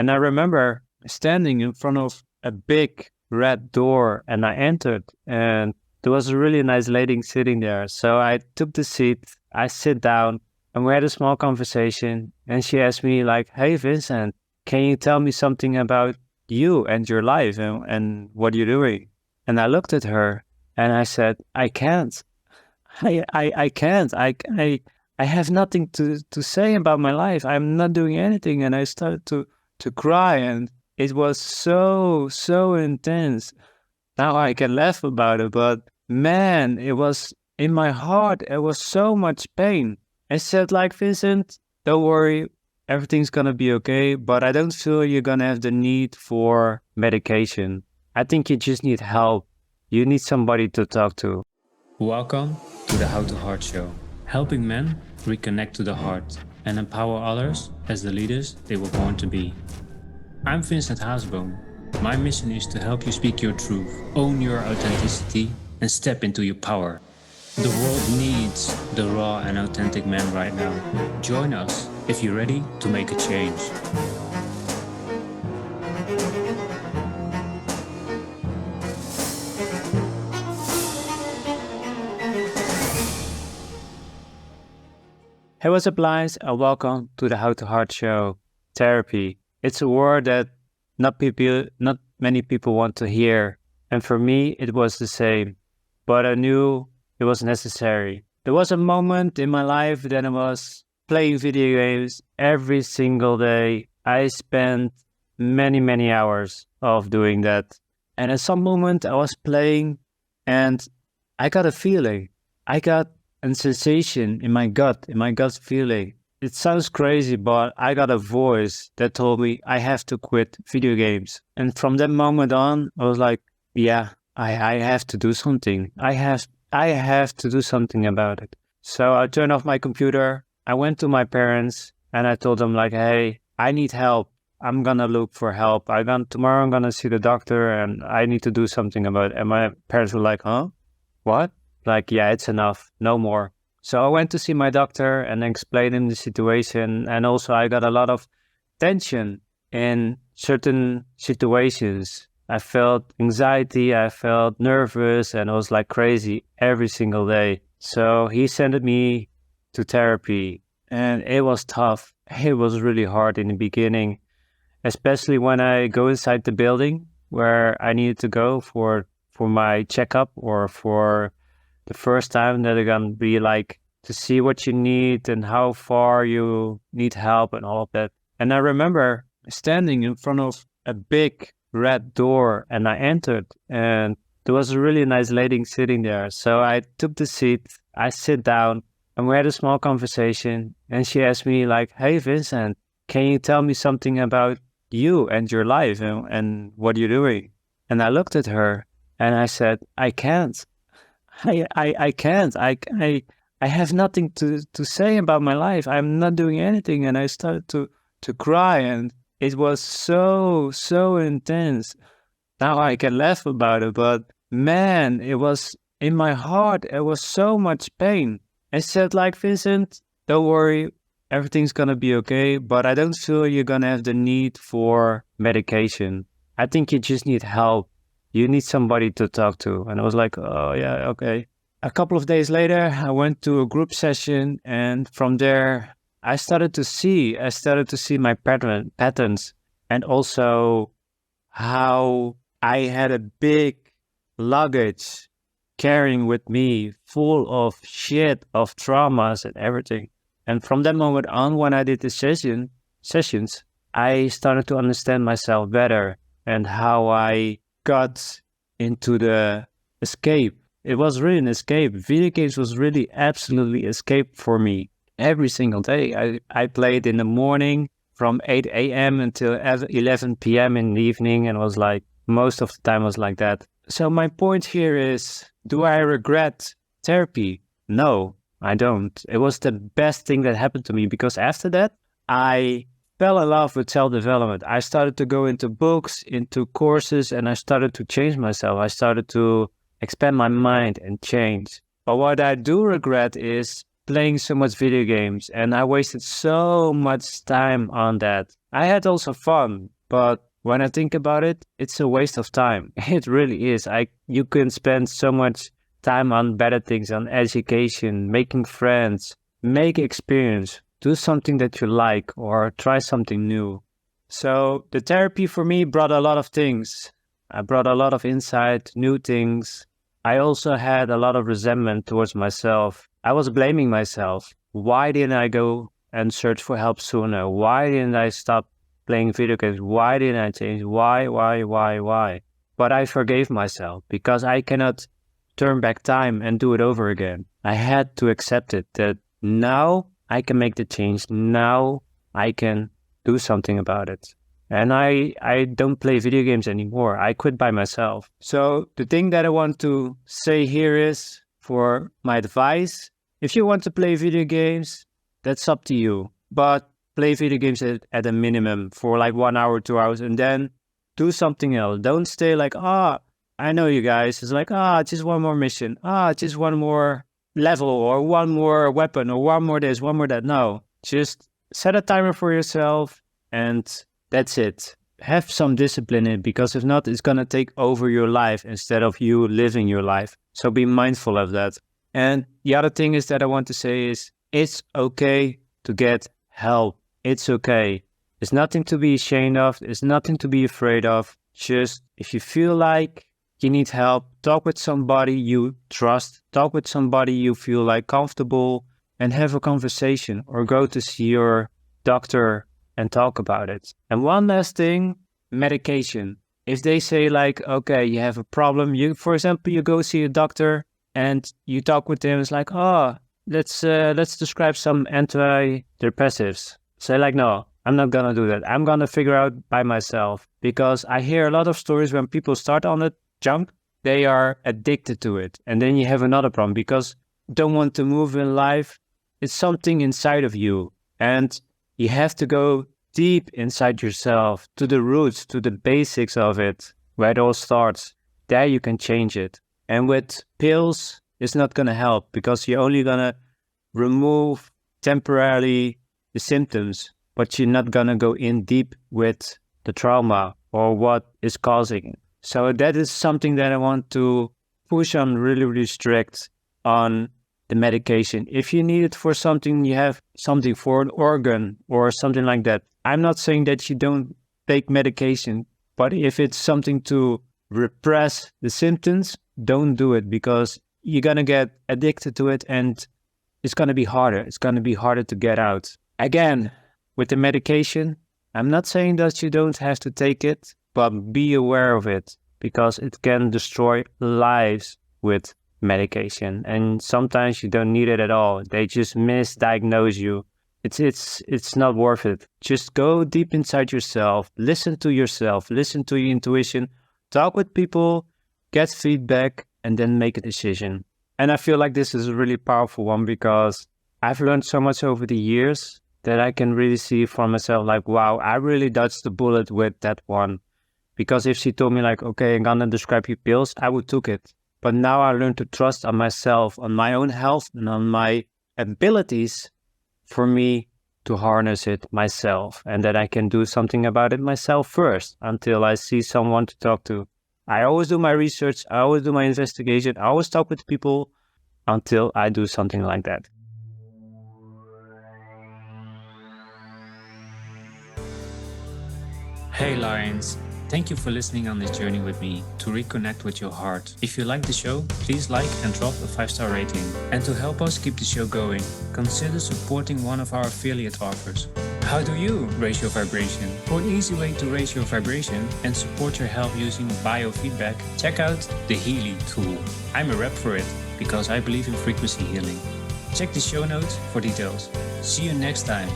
And I remember standing in front of a big red door, and I entered, and there was a really nice lady sitting there. So I took the seat, I sit down, and we had a small conversation. And she asked me like, "Hey, Vincent, can you tell me something about you and your life and what you're doing?" And I looked at her and I said, "I can't. I can't. I have nothing to say about my life. I'm not doing anything." And I started to cry, and it was so intense. Now I can laugh about it, but man, it was in my heart. It was so much pain. I said, like, "Vincent, don't worry, everything's gonna be okay, but I don't feel you're gonna have the need for medication. I think you just need help. You need somebody to talk to." Welcome to the How to Heart Show, helping men reconnect to the heart and empower others as the leaders they were born to be. I'm Vincent Hazenboom. My mission is to help you speak your truth, own your authenticity, and step into your power. The world needs the raw and authentic man right now. Join us if you're ready to make a change. Hey, what's up, guys, and welcome to the How to Heart Show. Therapy. It's a word that not many people want to hear, and for me, it was the same. But I knew it was necessary. There was a moment in my life that I was playing video games every single day. I spent many hours of doing that, and at some moment I was playing, and I got a feeling. I got a sensation in my gut feeling. It sounds crazy, but I got a voice that told me I have to quit video games. And from that moment on, I was like, yeah, I have to do something. I have to do something about it. So I turned off my computer. I went to my parents and I told them like, "Hey, I need help. I'm gonna look for help. Tomorrow I'm gonna see the doctor and I need to do something about it." And my parents were like, "Huh? What?" Like, "Yeah, it's enough. No more." So I went to see my doctor and explained him the situation. And also I got a lot of tension in certain situations. I felt anxiety, I felt nervous, and I was like crazy every single day. So he sent me to therapy, and it was tough. It was really hard in the beginning, especially when I go inside the building where I needed to go for my checkup or for the first time that they're gonna be like to see what you need and how far you need help and all of that. And I remember standing in front of a big red door, and I entered, and there was a really nice lady sitting there. So I took the seat, I sit down, and we had a small conversation. And she asked me like, "Hey, Vincent, can you tell me something about you and your life and what you're doing?" And I looked at her and I said, "I can't. I can't. I have nothing to say about my life. I'm not doing anything." And I started to cry, and it was so intense. Now I can laugh about it, but man, it was in my heart. It was so much pain. I said like, "Vincent, don't worry, everything's gonna be okay, but I don't feel you're gonna have the need for medication. I think you just need help. You need somebody to talk to." And I was like, "Oh yeah, okay." A couple of days later, I went to a group session, and from there, I started to see my patterns, and also how I had a big luggage carrying with me full of shit, of traumas and everything. And from that moment on, when I did the sessions, I started to understand myself better and how I got into the escape. It was really an escape. Video games was really absolutely escape for me. Every single day, I played in the morning from 8 a.m. until 11 p.m. in the evening, and was like, most of the time was like that. So my point here is, do I regret therapy? No, I don't. It was the best thing that happened to me, because after that, I fell in love with self-development. I started to go into books, into courses, and I started to change myself. I started to expand my mind and change. But what I do regret is playing so much video games, and I wasted so much time on that. I had also fun, but when I think about it, it's a waste of time. It really is. You can spend so much time on better things, on education, making friends, make experience, do something that you like, or try something new. So the therapy for me brought a lot of things. I brought a lot of insight, new things. I also had a lot of resentment towards myself. I was blaming myself. Why didn't I go and search for help sooner? Why didn't I stop playing video games? Why didn't I change? Why? But I forgave myself because I cannot turn back time and do it over again. I had to accept it that now I can make the change. Now I can do something about it. And I don't play video games anymore. I quit by myself. So the thing that I want to say here is, for my advice, if you want to play video games, that's up to you. But play video games at a minimum for like 1 hour, 2 hours, and then do something else. Don't stay like, I know you guys. It's like, just one more mission. Just one more level or one more weapon or one more this, one more that. No, just set a timer for yourself and that's it. Have some discipline in it, because if not, it's going to take over your life instead of you living your life. So be mindful of that. And the other thing is that I want to say is, it's okay to get help. It's okay. There's nothing to be ashamed of. There's nothing to be afraid of. Just if you feel like you need help, talk with somebody you trust. Talk with somebody you feel like comfortable and have a conversation, or go to see your doctor and talk about it. And one last thing, medication. If they say like, okay, you have a problem, for example, you go see a doctor and you talk with them, it's like, let's describe some antidepressives. Say like, no, I'm not gonna do that. I'm gonna figure out by myself, because I hear a lot of stories when people start on the junk, they are addicted to it. And then you have another problem because you don't want to move in life. It's something inside of you. And you have to go deep inside yourself, to the roots, to the basics of it, where it all starts. There you can change it. And with pills, it's not going to help, because you're only going to remove temporarily the symptoms, but you're not going to go in deep with the trauma or what is causing it. So that is something that I want to push on really, really strict on the medication. If you need it for something, you have something for an organ or something like that. I'm not saying that you don't take medication, but if it's something to repress the symptoms, don't do it, because you're going to get addicted to it and it's going to be harder. It's going to be harder to get out. Again, with the medication, I'm not saying that you don't have to take it, but be aware of it, because it can destroy lives with medication, and sometimes you don't need it at all. They just misdiagnose you. It's not worth it. Just go deep inside yourself, listen to yourself, listen to your intuition, talk with people, get feedback, and then make a decision. And I feel like this is a really powerful one, because I've learned so much over the years that I can really see for myself, like, wow, I really dodged the bullet with that one. Because if she told me like, okay, I'm gonna describe you pills, I would took it. But now I learned to trust on myself, on my own health, and on my abilities for me to harness it myself, and that I can do something about it myself first until I see someone to talk to. I always do my research, I always do my investigation, I always talk with people until I do something like that. Hey Lions! Thank you for listening on this journey with me to reconnect with your heart. If you like the show, please like and drop a 5-star rating. And to help us keep the show going, consider supporting one of our affiliate offers. How do you raise your vibration? For an easy way to raise your vibration and support your health using biofeedback, check out the Healy tool. I'm a rep for it because I believe in frequency healing. Check the show notes for details. See you next time.